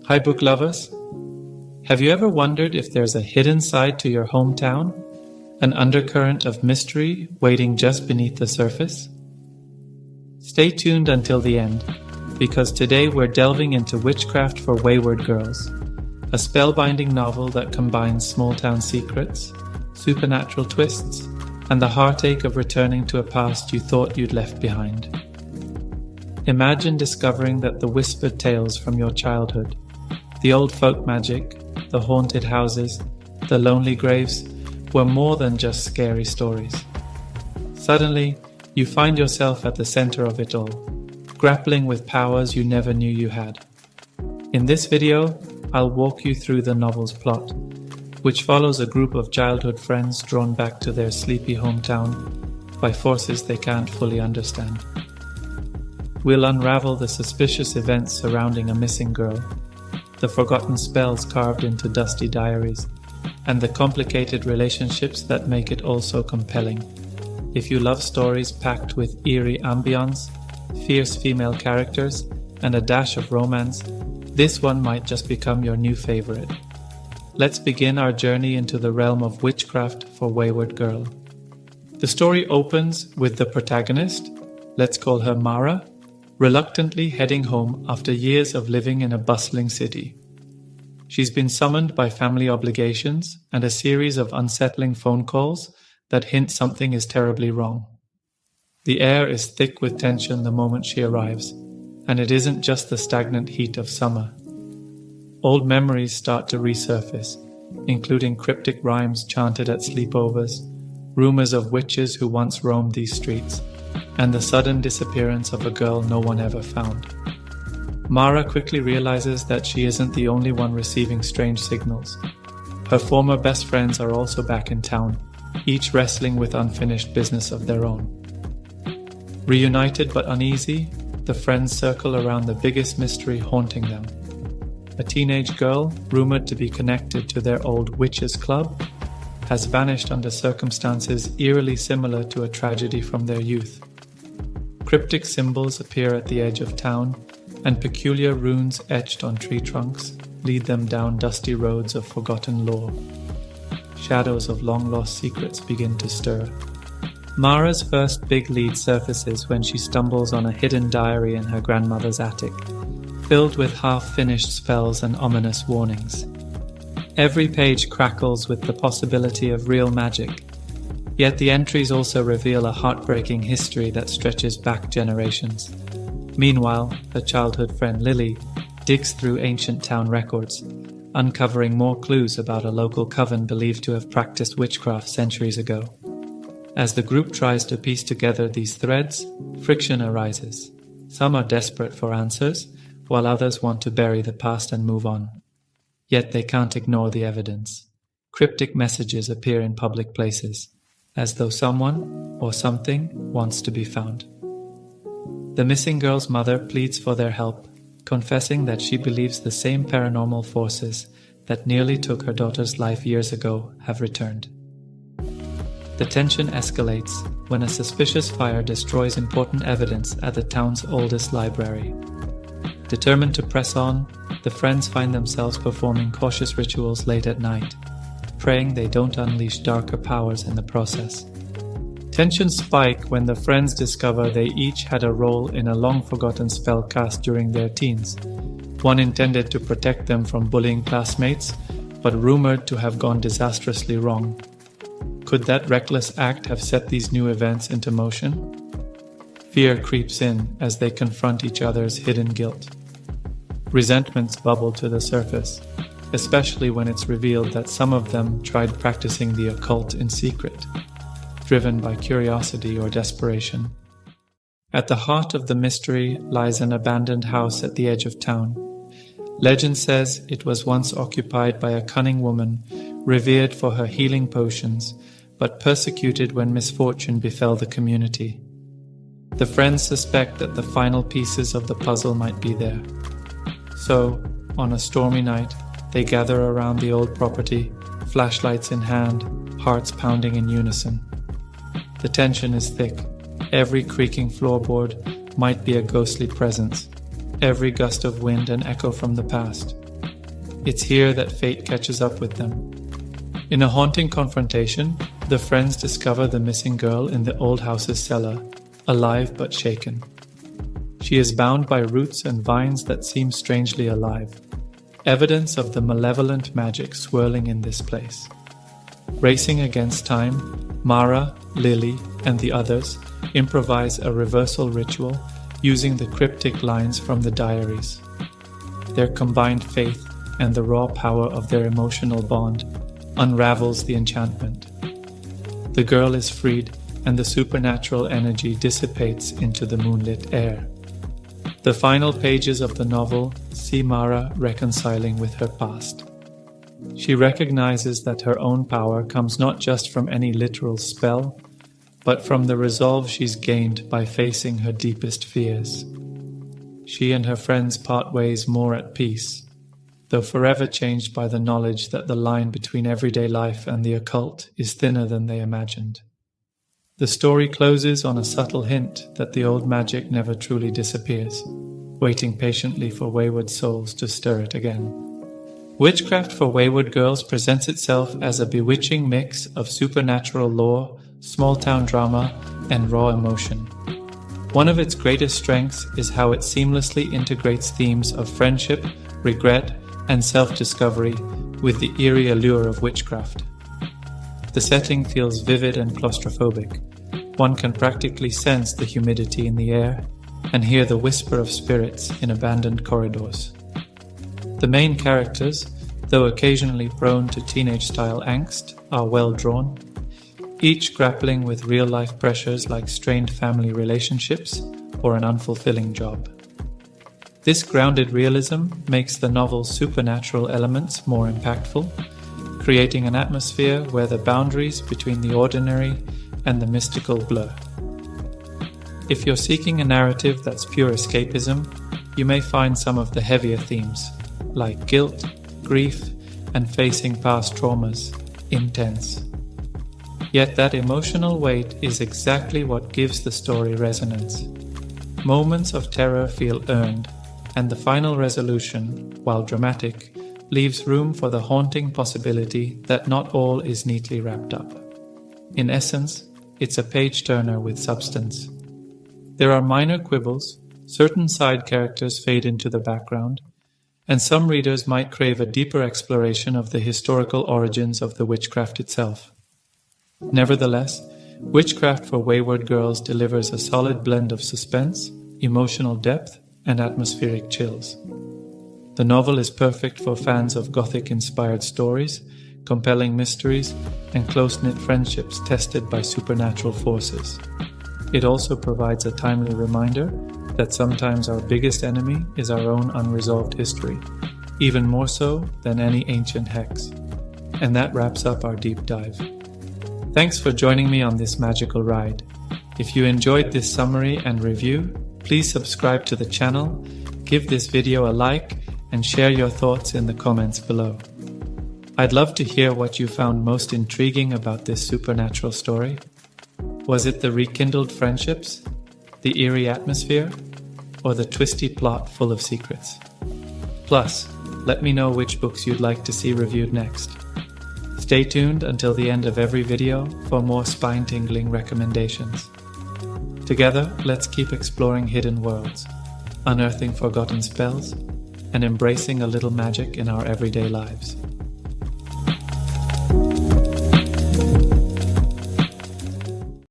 Hi book lovers! Have you ever wondered if there's a hidden side to your hometown? An undercurrent of mystery waiting just beneath the surface? Stay tuned until the end, because today we're delving into Witchcraft for Wayward Girls, a spellbinding novel that combines small-town secrets, supernatural twists, and the heartache of returning to a past you thought you'd left behind. Imagine discovering that the whispered tales from your childhood, the old folk magic, the haunted houses, the lonely graves, were more than just scary stories. Suddenly, you find yourself at the center of it all, grappling with powers you never knew you had. In this video, I'll walk you through the novel's plot, which follows a group of childhood friends drawn back to their sleepy hometown by forces they can't fully understand. We'll unravel the suspicious events surrounding a missing girl, the forgotten spells carved into dusty diaries, and the complicated relationships that make it all so compelling. If you love stories packed with eerie ambience, fierce female characters, and a dash of romance, this one might just become your new favorite. Let's begin our journey into the realm of Witchcraft for Wayward Girl. The story opens with the protagonist, let's call her Mara, reluctantly heading home after years of living in a bustling city. She's been summoned by family obligations and a series of unsettling phone calls that hint something is terribly wrong. The air is thick with tension the moment she arrives, and it isn't just the stagnant heat of summer. Old memories start to resurface, including cryptic rhymes chanted at sleepovers, rumors of witches who once roamed these streets, and the sudden disappearance of a girl no one ever found. Mara quickly realizes that she isn't the only one receiving strange signals. Her former best friends are also back in town, each wrestling with unfinished business of their own. Reunited but uneasy, the friends circle around the biggest mystery haunting them. A teenage girl, rumored to be connected to their old witches' club, has vanished under circumstances eerily similar to a tragedy from their youth. Cryptic symbols appear at the edge of town, and peculiar runes etched on tree trunks lead them down dusty roads of forgotten lore. Shadows of long-lost secrets begin to stir. Mara's first big lead surfaces when she stumbles on a hidden diary in her grandmother's attic, filled with half-finished spells and ominous warnings. Every page crackles with the possibility of real magic, yet the entries also reveal a heartbreaking history that stretches back generations. Meanwhile, her childhood friend Lily digs through ancient town records, uncovering more clues about a local coven believed to have practiced witchcraft centuries ago. As the group tries to piece together these threads, friction arises. Some are desperate for answers, while others want to bury the past and move on. Yet they can't ignore the evidence. Cryptic messages appear in public places, as though someone or something wants to be found. The missing girl's mother pleads for their help, confessing that she believes the same paranormal forces that nearly took her daughter's life years ago have returned. The tension escalates when a suspicious fire destroys important evidence at the town's oldest library. Determined to press on, the friends find themselves performing cautious rituals late at night, praying they don't unleash darker powers in the process. Tensions spike when the friends discover they each had a role in a long-forgotten spell cast during their teens, one intended to protect them from bullying classmates, but rumored to have gone disastrously wrong. Could that reckless act have set these new events into motion? Fear creeps in as they confront each other's hidden guilt. Resentments bubble to the surface, especially when it's revealed that some of them tried practicing the occult in secret, driven by curiosity or desperation. At the heart of the mystery lies an abandoned house at the edge of town. Legend says it was once occupied by a cunning woman, revered for her healing potions, but persecuted when misfortune befell the community. The friends suspect that the final pieces of the puzzle might be there. So, on a stormy night, they gather around the old property, flashlights in hand, hearts pounding in unison. The tension is thick. Every creaking floorboard might be a ghostly presence, every gust of wind an echo from the past. It's here that fate catches up with them. In a haunting confrontation, the friends discover the missing girl in the old house's cellar, alive but shaken. She is bound by roots and vines that seem strangely alive, evidence of the malevolent magic swirling in this place. Racing against time, Mara, Lily, and the others improvise a reversal ritual using the cryptic lines from the diaries. Their combined faith and the raw power of their emotional bond unravels the enchantment. The girl is freed, and the supernatural energy dissipates into the moonlit air. The final pages of the novel see Mara reconciling with her past. She recognizes that her own power comes not just from any literal spell, but from the resolve she's gained by facing her deepest fears. She and her friends part ways more at peace, though forever changed by the knowledge that the line between everyday life and the occult is thinner than they imagined. The story closes on a subtle hint that the old magic never truly disappears, waiting patiently for wayward souls to stir it again. Witchcraft for Wayward Girls presents itself as a bewitching mix of supernatural lore, small-town drama, and raw emotion. One of its greatest strengths is how it seamlessly integrates themes of friendship, regret, and self-discovery with the eerie allure of witchcraft. The setting feels vivid and claustrophobic. One can practically sense the humidity in the air and hear the whisper of spirits in abandoned corridors. The main characters, though occasionally prone to teenage-style angst, are well drawn, each grappling with real-life pressures like strained family relationships or an unfulfilling job. This grounded realism makes the novel's supernatural elements more impactful, creating an atmosphere where the boundaries between the ordinary and the mystical blur. If you're seeking a narrative that's pure escapism, you may find some of the heavier themes, like guilt, grief, and facing past traumas, intense. Yet that emotional weight is exactly what gives the story resonance. Moments of terror feel earned, and the final resolution, while dramatic, leaves room for the haunting possibility that not all is neatly wrapped up. In essence, it's a page-turner with substance. There are minor quibbles, certain side characters fade into the background, and some readers might crave a deeper exploration of the historical origins of the witchcraft itself. Nevertheless, Witchcraft for Wayward Girls delivers a solid blend of suspense, emotional depth, and atmospheric chills. The novel is perfect for fans of Gothic-inspired stories, compelling mysteries, and close-knit friendships tested by supernatural forces. It also provides a timely reminder that sometimes our biggest enemy is our own unresolved history, even more so than any ancient hex. And that wraps up our deep dive. Thanks for joining me on this magical ride. If you enjoyed this summary and review, please subscribe to the channel, give this video a like, and share your thoughts in the comments below. I'd love to hear what you found most intriguing about this supernatural story. Was it the rekindled friendships, the eerie atmosphere, or the twisty plot full of secrets? Plus, let me know which books you'd like to see reviewed next. Stay tuned until the end of every video for more spine-tingling recommendations. Together, let's keep exploring hidden worlds, unearthing forgotten spells, and embracing a little magic in our everyday lives.